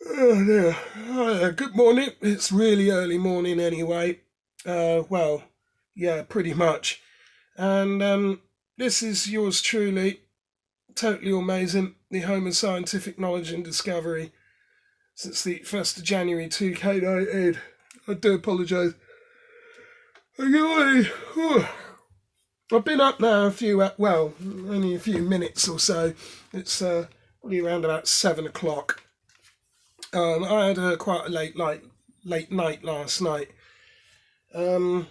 Oh dear. Hi, good morning. It's really early morning anyway. Well, yeah, pretty much. And this is yours truly, totally amazing, the home of scientific knowledge and discovery since the 1st of January 2K19. I do apologise. Anyway, I've been up now only a few minutes or so. It's probably around about 7 o'clock. I had quite a late night last night. Um,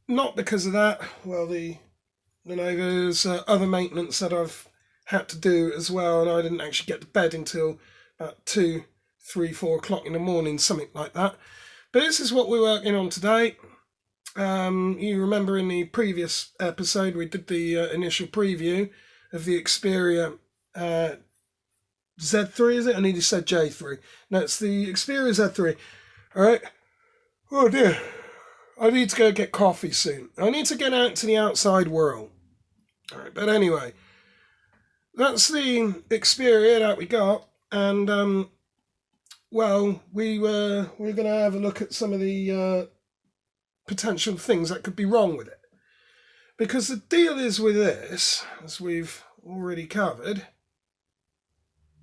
Not because of that. Well, there's other maintenance that I've had to do as well, and I didn't actually get to bed until about 2, 3, 4 o'clock in the morning, something like that. But this is what we're working on today. You remember in the previous episode we did the initial preview of the Xperia Z3, is it? I nearly said J3. No, it's the Xperia Z3. Alright. Oh dear. I need to go get coffee soon. I need to get out into the outside world. Alright, but anyway. That's the Xperia that we got. And, we're going to have a look at some of the potential things that could be wrong with it. Because the deal is with this, as we've already covered,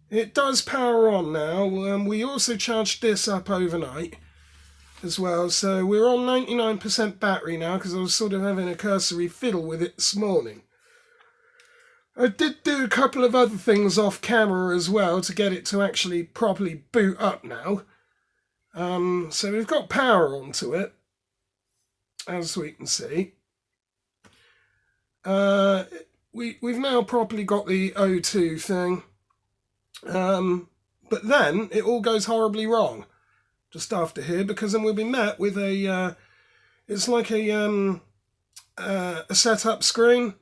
it does power on now. We also charged this up overnight as well, so we're on 99% battery now because I was sort of having a cursory fiddle with it this morning. I did do a couple of other things off camera as well to get it to actually properly boot up now. So we've got power onto it, as we can see. We've now properly got the O2 thing. But then it all goes horribly wrong just after here, because then we'll be met with it's like a setup screen,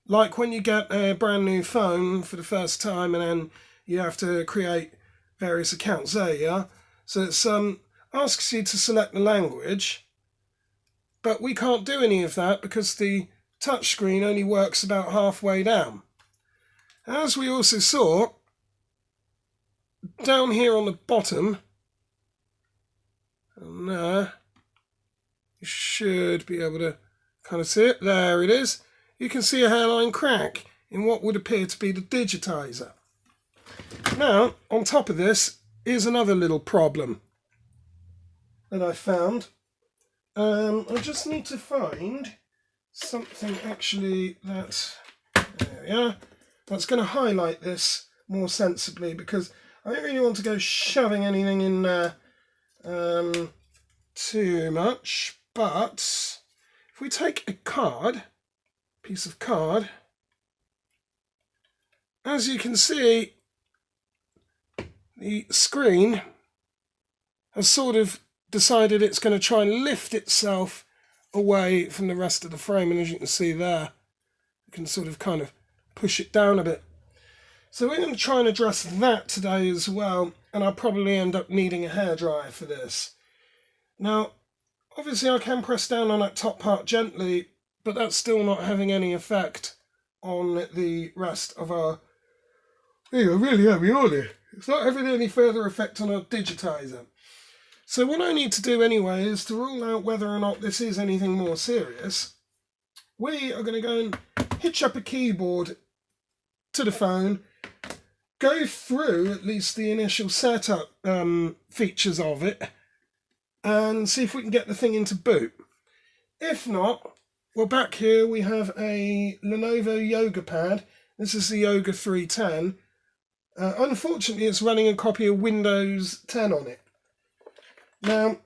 like when you get a brand new phone for the first time and then you have to create various accounts there, yeah? So it's asks you to select the language, but we can't do any of that because the touchscreen only works about halfway down. As we also saw, down here on the bottom, and there, you should be able to kind of see it. There it is. You can see a hairline crack in what would appear to be the digitiser. Now, on top of this is another little problem that I found. I just need to find something actually there we are, that's going to highlight this more sensibly, because I don't really want to go shoving anything in there too much. But if we take a piece of card, as you can see, the screen has sort of decided it's going to try and lift itself away from the rest of the frame, and as you can see there, you can sort of kind of push it down a bit. So we're going to try and address that today as well, and I'll probably end up needing a hairdryer for this. Now, obviously I can press down on that top part gently, but that's still not having any effect on the rest of our... You're really heavy, aren't you? It's not having any further effect on our digitiser. So what I need to do anyway is to rule out whether or not this is anything more serious. We are going to go and hitch up a keyboard to the phone, go through at least the initial setup features of it, and see if we can get the thing into boot. If not, well, back here we have a Lenovo Yoga pad. This is the Yoga 310. Unfortunately, it's running a copy of Windows 10 on it. Now,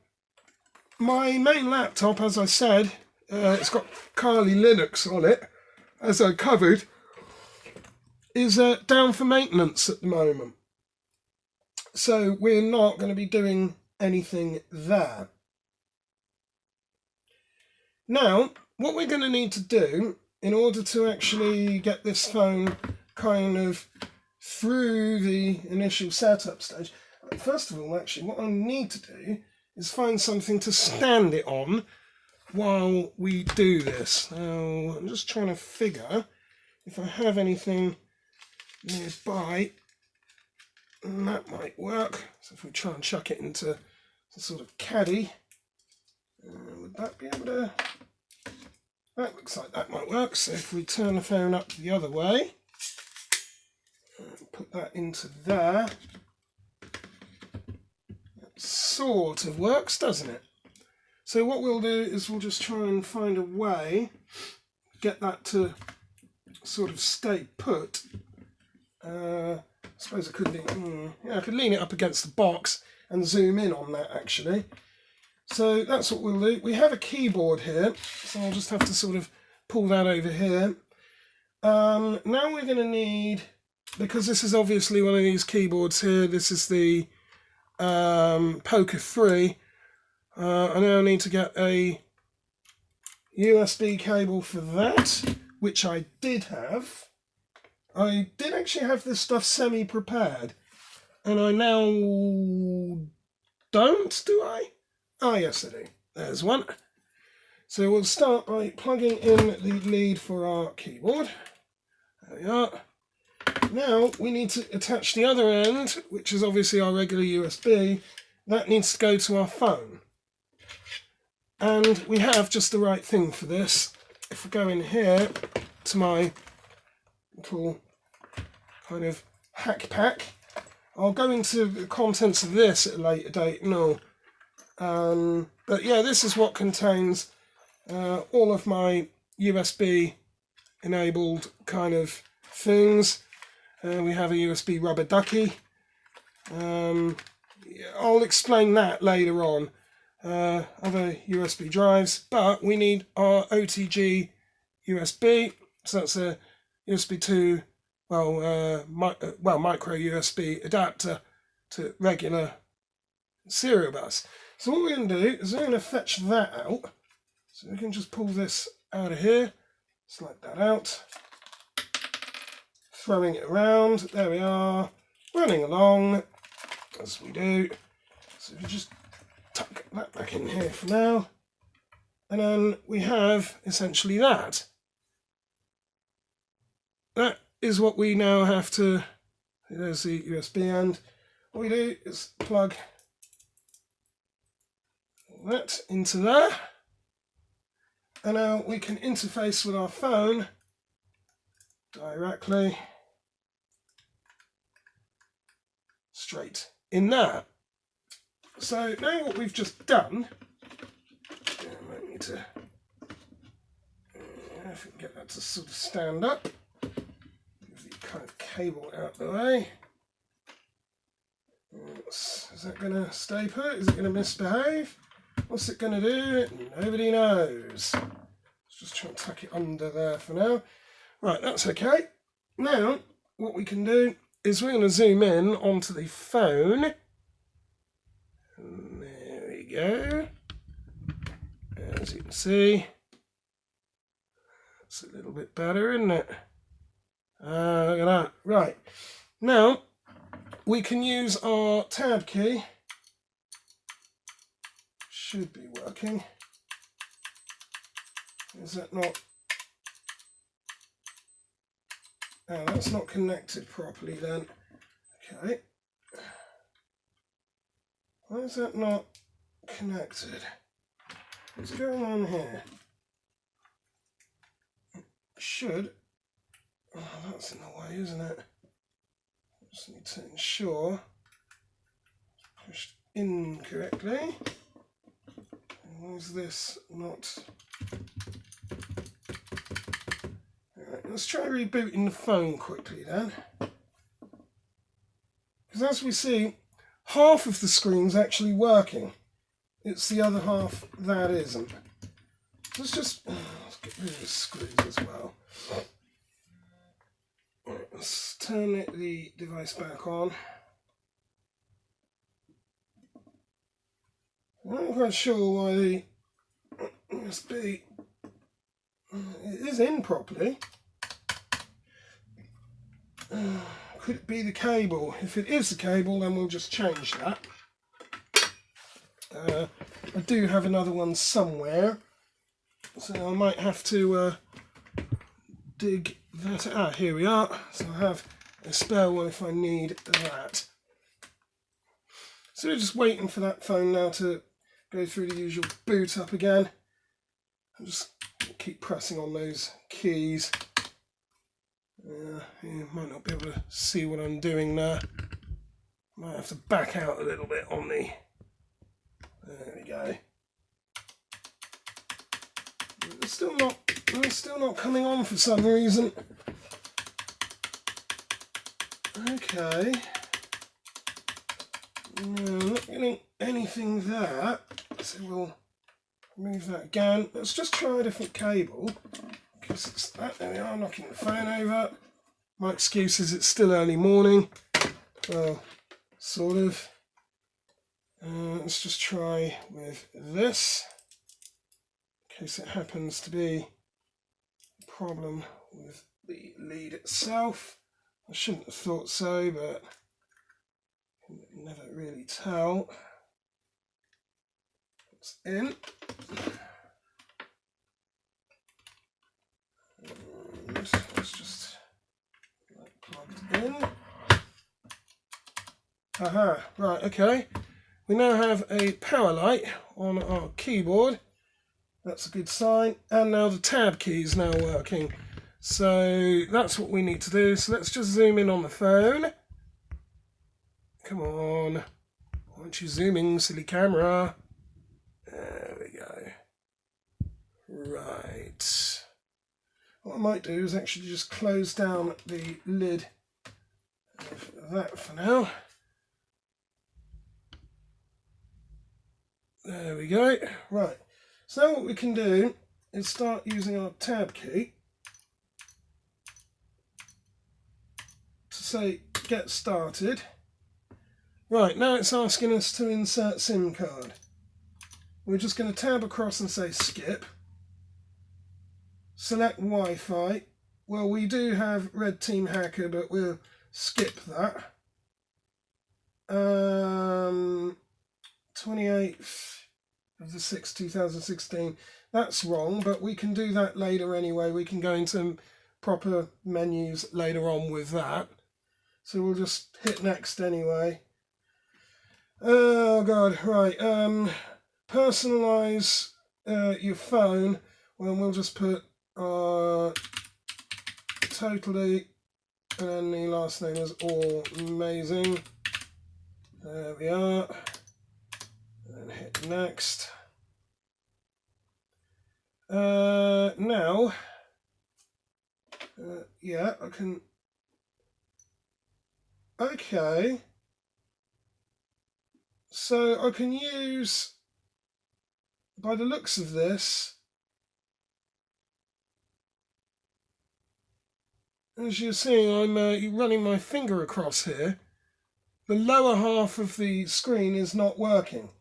my main laptop, as I said, it's got Kali Linux on it, as I covered, is down for maintenance at the moment. So we're not going to be doing anything there. Now, what we're going to need to do in order to actually get this phone kind of through the initial setup stage, first of all, actually, what I need to do is find something to stand it on while we do this. Now, I'm just trying to figure if I have anything nearby And that might work. So if we try and chuck it into some sort of caddy, would that be able to... That looks like that might work. So if we turn the phone up the other way, and put that into there, that sort of works, doesn't it? So what we'll do is we'll just try and find a way, get that to sort of stay put. I suppose I could I could lean it up against the box and zoom in on that actually. So that's what we'll do. We have a keyboard here, so I'll just have to sort of pull that over here. Now we're going to need, because this is obviously one of these keyboards here, this is the Poker 3. I now need to get a USB cable for that, which I did have. I did actually have this stuff semi-prepared, and I now don't, do I? Ah, yes I do. There's one. So we'll start by plugging in the lead for our keyboard. There we are. Now we need to attach the other end, which is obviously our regular USB. That needs to go to our phone. And we have just the right thing for this. If we go in here to my little kind of hack pack, I'll go into the contents of this at a later date. No. But yeah, this is what contains all of my USB enabled kind of things. We have a USB rubber ducky. I'll explain that later on. Other USB drives, but we need our OTG USB, so that's a USB 2, micro USB adapter to regular serial bus. So what we're going to do is we're going to fetch that out. So we can just pull this out of here, slide that out, throwing it around. There we are, running along as we do. So we just tuck that back in here for now, and then we have essentially that. That is what we now have to, there's the USB end. What we do is plug that into there, and now we can interface with our phone directly straight in there. So now what we've just done, I might need to, if we can get that to sort of stand up, move the kind of cable out of the way. Is that going to stay put? Is it going to misbehave? What's it going to do? Nobody knows. Let's just try and tuck it under there for now. Right, that's okay. Now, what we can do is we're going to zoom in onto the phone. And there we go. As you can see, it's a little bit better, isn't it? Look at that. Right. Now, we can use our tab key. Should be working. Is that not? Oh, that's not connected properly then. Okay. Why is that not connected? What's going on here? Should. Oh, that's in the way, isn't it? Just need to ensure it's pushed in correctly. Why is this not? Alright, let's try rebooting the phone quickly then. Because as we see, half of the screen's actually working. It's the other half that isn't. Let's just let's get rid of the screws as well. Right, let's turn the device back on. I'm not quite sure why the USB it is in properly. Could it be the cable? If it is the cable, then we'll just change that. I do have another one somewhere, so I might have to dig that. Ah, here we are. So I have a spare one if I need that. So we're just waiting for that phone now to go through the usual boot up again. I'll just keep pressing on those keys. You might not be able to see what I'm doing there. Might have to back out a little bit on the... There we go. It's still not coming on for some reason. Okay. No, not getting anything there. So we'll remove that again. Let's just try a different cable. Because it's that. There we are, knocking the phone over. My excuse is it's still early morning. Well, sort of. Let's just try with this. In case it happens to be a problem with the lead itself. I shouldn't have thought so, but you can never really tell. It's in. And let's just plug it in. Aha, right, okay. We now have a power light on our keyboard. That's a good sign. And now the tab key is now working. So that's what we need to do. So let's just zoom in on the phone. Come on. Why aren't you zooming, silly camera? There we go. Right. What I might do is actually just close down the lid of that for now. There we go. Right. So now what we can do is start using our tab key to say get started. Right, now it's asking us to insert SIM card. We're just going to tab across and say skip. Select Wi-Fi. Well, we do have Red Team Hacker, but we'll skip that. 28th of the 6th, 2016. That's wrong, but we can do that later anyway. We can go into proper menus later on with that. So we'll just hit next anyway. Oh God, right. Personalize your phone. Well, we'll just put totally, and then the last name is Awemazing. There we are. And hit next. Now, yeah, I can. Okay. So I can use, by the looks of this, as you're seeing, I'm running my finger across here. The lower half of the screen is not working.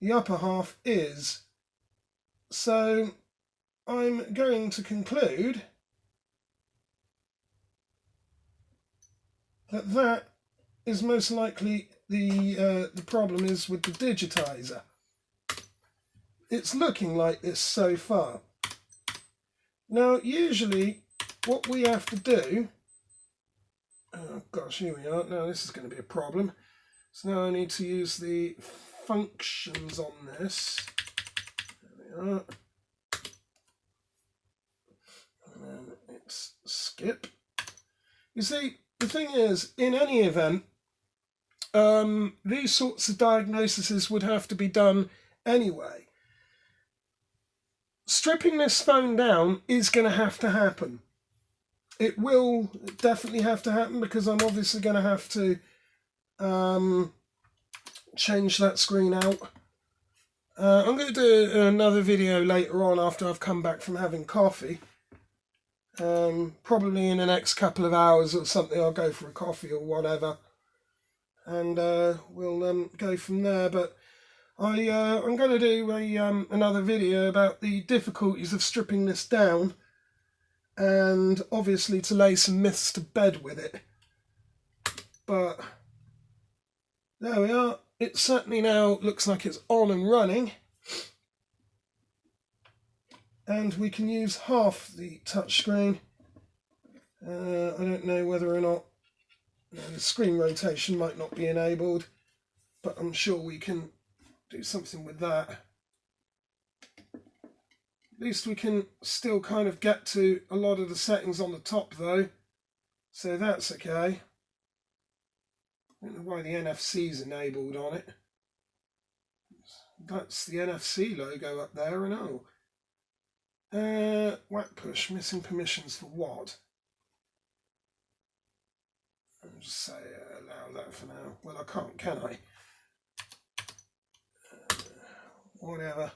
The upper half is. So I'm going to conclude that that is most likely the problem is with the digitiser. It's looking like this so far. Now, usually what we have to do, oh gosh, here we are. Now this is going to be a problem. So now I need to use the functions on this. There we are. And then it's skip. You see, the thing is, in any event, these sorts of diagnoses would have to be done anyway. Stripping this phone down is going to have to happen. It will definitely have to happen because I'm obviously going to have to change that screen out. I'm going to do another video later on after I've come back from having coffee. Probably in the next couple of hours or something, I'll go for a coffee or whatever. And we'll go from there. But I'm going to do another video about the difficulties of stripping this down, and obviously to lay some myths to bed with it. But there we are. It certainly now looks like it's on and running, and we can use half the touchscreen. I don't know whether or not the screen rotation might not be enabled. but I'm sure we can do something with that. At least we can still kind of get to a lot of the settings on the top though, so that's okay. I don't know why the NFC is enabled on it. That's the NFC logo up there, and oh. Whack push, missing permissions for what? I'll just say allow that for now. Well, I can't, can I? Whatever.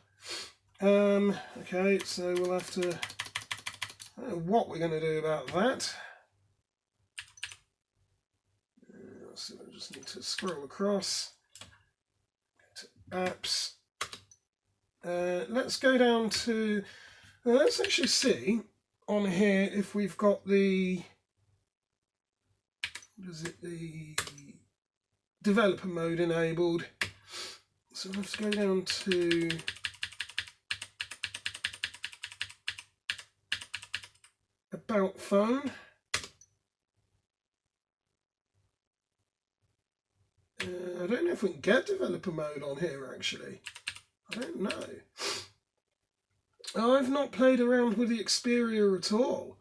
Okay, so we'll have to... I don't know what we're going to do about that. So I just need to scroll across to apps. Let's go down to... let's actually see on here if we've got the... What is it? The developer mode enabled. So let's go down to... About phone. I don't know if we can get developer mode on here actually. I don't know. I've not played around with the Xperia at all.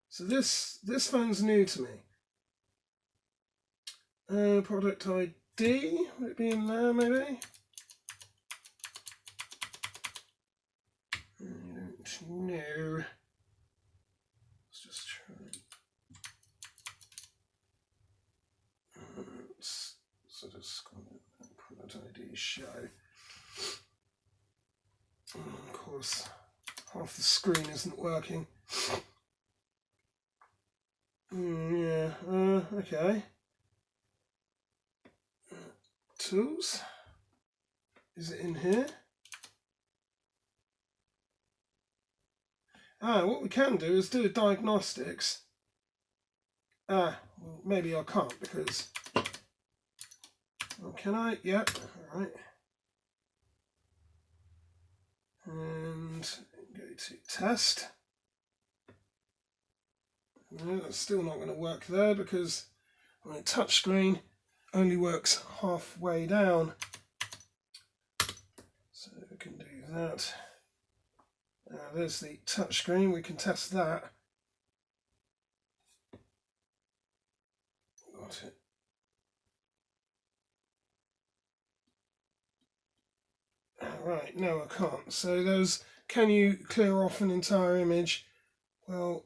So this phone's new to me. Product ID, would it be in there maybe? I don't know. Let's just try. Sort of product ID show. Of course, half the screen isn't working. Yeah, okay. Tools. Is it in here? What we can do is do a diagnostics. Well, maybe I can't because... Well, can I? Yep, alright. And go to test. No, that's still not going to work there because my touchscreen only works halfway down. So we can do that. There's the touchscreen, we can test that. Got it. Right, no I can't. So those, can you clear off an entire image? Well,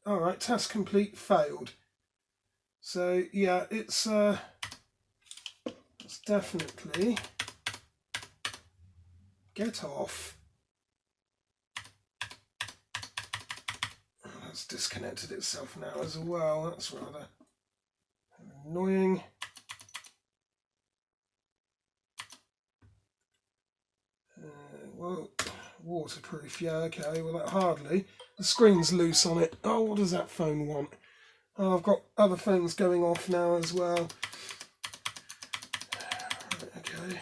alright, task complete, failed. So yeah, it's definitely get off. Oh, that's disconnected itself now as well. That's rather annoying. Well, waterproof, yeah, okay, well that hardly. The screen's loose on it. Oh, what does that phone want? Oh, I've got other phones going off now as well. Right, okay.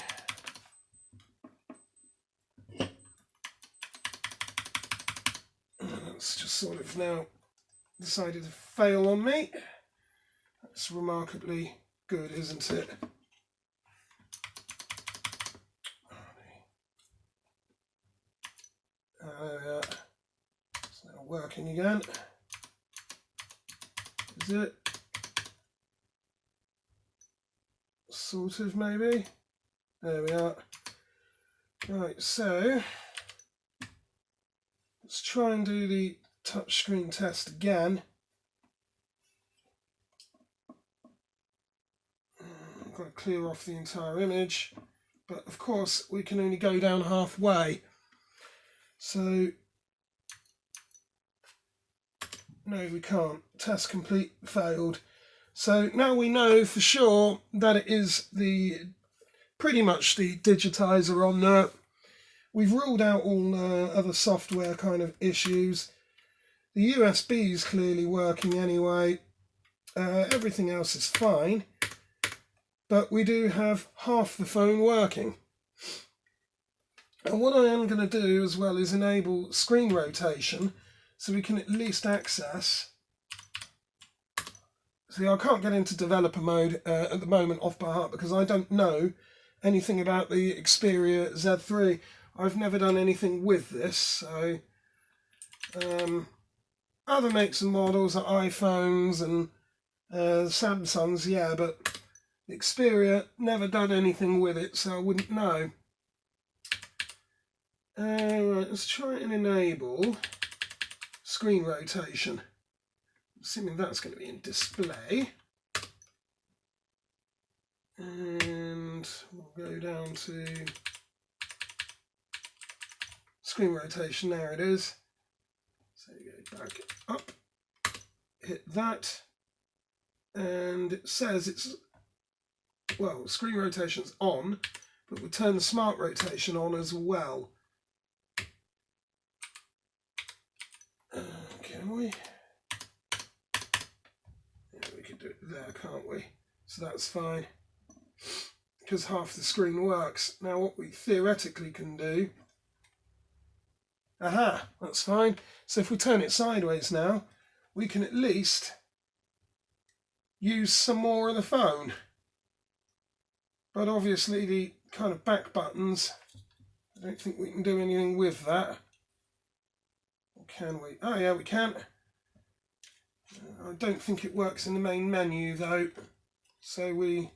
That's just sort of now decided to fail on me. That's remarkably good, isn't it? Yeah. It's now working again. Is it? Sort of, maybe. There we are. Right, so let's try and do the touchscreen test again. I've got to clear off the entire image, but of course we can only go down halfway. So, no we can't. Test complete, failed. So now we know for sure that it is pretty much the digitiser on there. We've ruled out all other software kind of issues. The USB is clearly working anyway. Everything else is fine. But we do have half the phone working. And what I am going to do as well is enable screen rotation so we can at least access See, I can't get into developer mode at the moment off by heart because I don't know anything about the Xperia Z3. I've never done anything with this, so other makes and models are iPhones and Samsungs, yeah, but Xperia, never done anything with it, so I wouldn't know. Right, let's try and enable screen rotation. Assuming that's going to be in display. And we'll go down to screen rotation, there it is. So you go back up, hit that, and it says it's, well, screen rotation's on, but we'll turn the smart rotation on as well. Can we? Yeah, we could do it there, can't we? So that's fine, because half the screen works. Now what we theoretically can do, aha, that's fine. So if we turn it sideways now, we can at least use some more of the phone. But obviously the kind of back buttons, I don't think we can do anything with that. Or can we? Oh yeah, we can. I don't think it works in the main menu though. So we're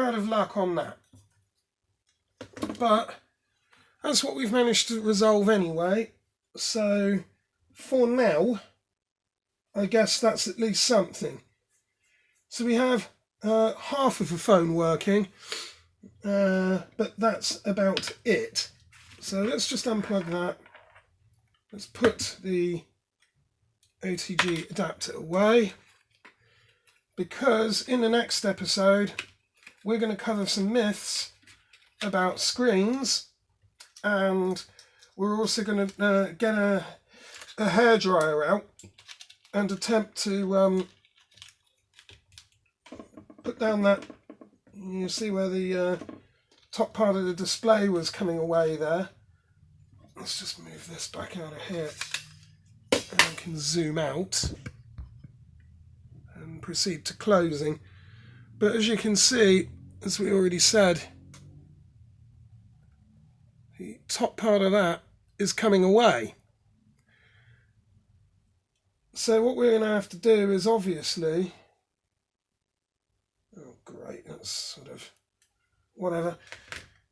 out of luck on that. But that's what we've managed to resolve anyway. So for now, I guess that's at least something. So we have half of the phone working, but that's about it. So let's just unplug that. Let's put the OTG adapter away, because in the next episode we're going to cover some myths about screens, and we're also going to get a hairdryer out and attempt to put down that, you see where the top part of the display was coming away there. Let's just move this back out of here and we can zoom out and proceed to closing. But as you can see, as we already said, the top part of that is coming away. So what we're going to have to do is obviously, oh great, that's sort of whatever.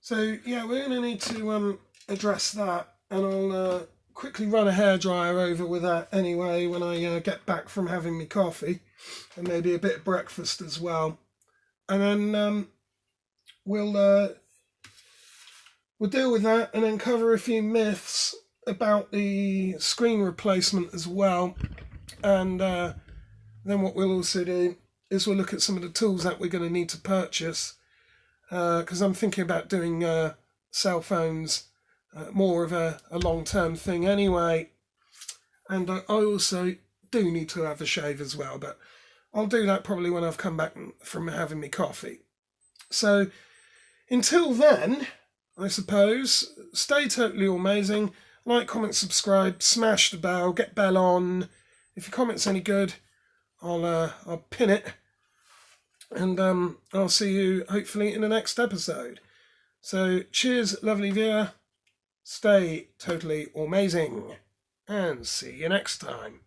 So yeah, we're going to need to address that, and I'll quickly run a hairdryer over with that anyway when I get back from having my coffee, and maybe a bit of breakfast as well. And then we'll deal with that and then cover a few myths about the screen replacement as well. And then what we'll also do is we'll look at some of the tools that we're going to need to purchase, because I'm thinking about doing cell phones more of a long-term thing anyway. And I also do need to have a shave as well, but I'll do that probably when I've come back from having my coffee. So until then, I suppose, stay totally amazing. Like, comment, subscribe, smash the bell, get bell on. If your comment's any good, I'll pin it, and I'll see you hopefully in the next episode. So cheers, lovely viewer. Stay totally amazing, and see you next time.